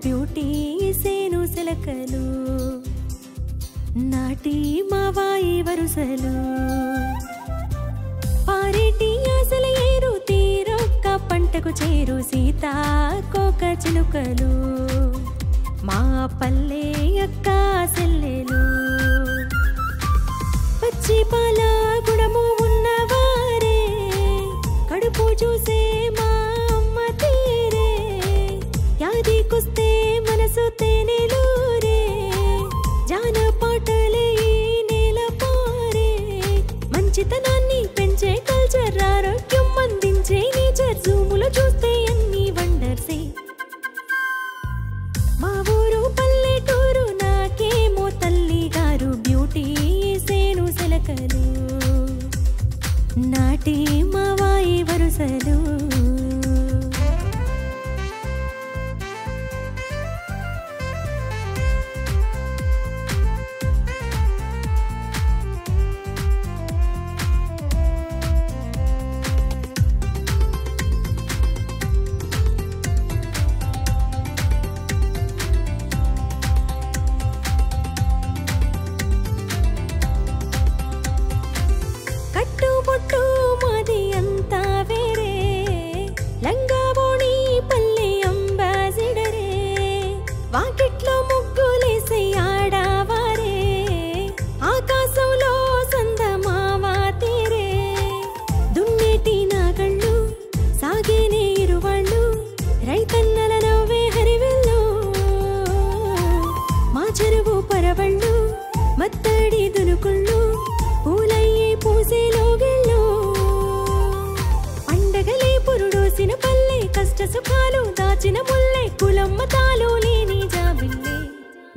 beauty సేను సిలకలు నాటి మావాయి వరుసలు పారేటి ఆశల ఏరు తీరొక్క పంటకు చేరు సీతాకోక చిలుకలు మా పల్లె అక్క సెల్లెలు పచ్చి పాల గుణము ఉన్నవారే కడుపు చూసే మా అమ్మ తీరే యాదికొస్తే మనసు తేనెలూరే జాన పాటలే నేల పారే మంచితనాన్ని పెంచే కల్చర్ ఆరోగ్యం అందించే నేచర్ జూములో చూస్తే అన్ని వండర్సే మా ఊరు పల్లెటూరు నాకేమో తల్లి గారు బ్యూటీ సేను సెలకలు నాటి మావాయి వరుసలు వాకిట్లో ముగ్గులేసి ఆడావారే ఆకాశంలో సందమావా తీరే దున్నేటి నాగళ్ళు సాగేనే ఇరువాళ్ళు రైతన్నల నవ్వే హరివెల్లు మా చెరువు పరవళ్ళు మత్తడి దునుకుళ్ళు పూలయ్యే పూసేలోగిళ్ళు పండగలే పురుడోసిన పల్లె కష్ట సుఖాలు దాచిన ముల్లె కులమ్మ తాలు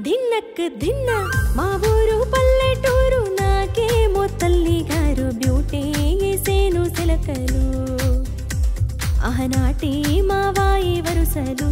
దిన్నక్ దిన్న మా ఊరు పల్లెటూరు నాకేమో తల్లి గారు బ్యూటీ సేను సిలకలు ఆనాటి మావాయి వరుసలు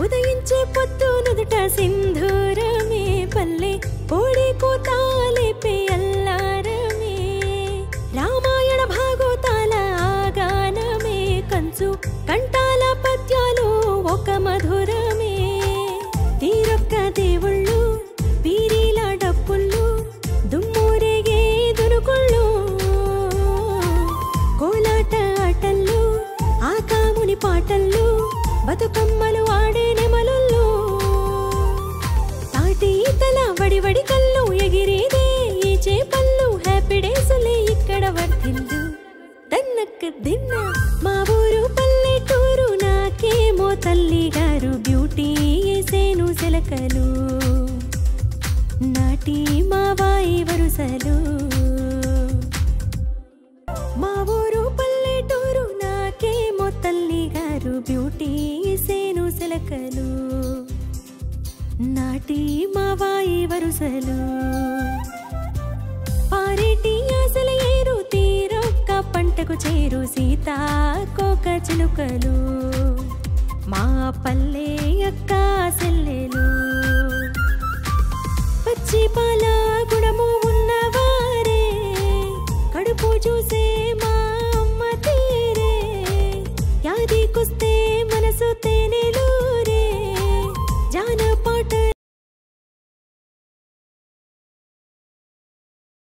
ఉదయించే పొద్దు నుదుట సింధూరమే పల్లె కోడి కోతాలేపే అల్లారమే రామాయణ భాగవతాల ఆగానమే కంచు కంటాల పద్యాలు ఒక మధురమే తీరొక్క దేవుళ్ళు పీరీల డప్పుళ్ళు దుమ్మూరేగే దునుకుళ్ళు కోలాట ఆటల్లో ఆకాముని పాటల్లో బతుకమ్మలు ఆడే నెమలుల్లో తాటి ఈతల వడివడి కళ్ళు ఎగిరేదే ఈ చేపళ్ళు హ్యాపీ డేసులే ఇక్కడ వర్తిల్లు దన్నక్ దిన్న మా ఊరు పల్లెటూరు నాకేమో తల్లి గారు బ్యూటీ సేను సెలకలు నాటి మావాయి వరుసలు మా ఊరు పల్లెటూరు నాకేమో తల్లి గారు బ్యూటీ సేను సెలకలు నాటి మావాయి వరుసలు పారేటి ఆశల ఏరు తీరొక్క పంటకు చేరు సీతాకోక చిలుకలు మా పల్లె అక్క సెల్లెలు పచ్చి పాల గుణము ఉన్నవారే కడుపు చూసే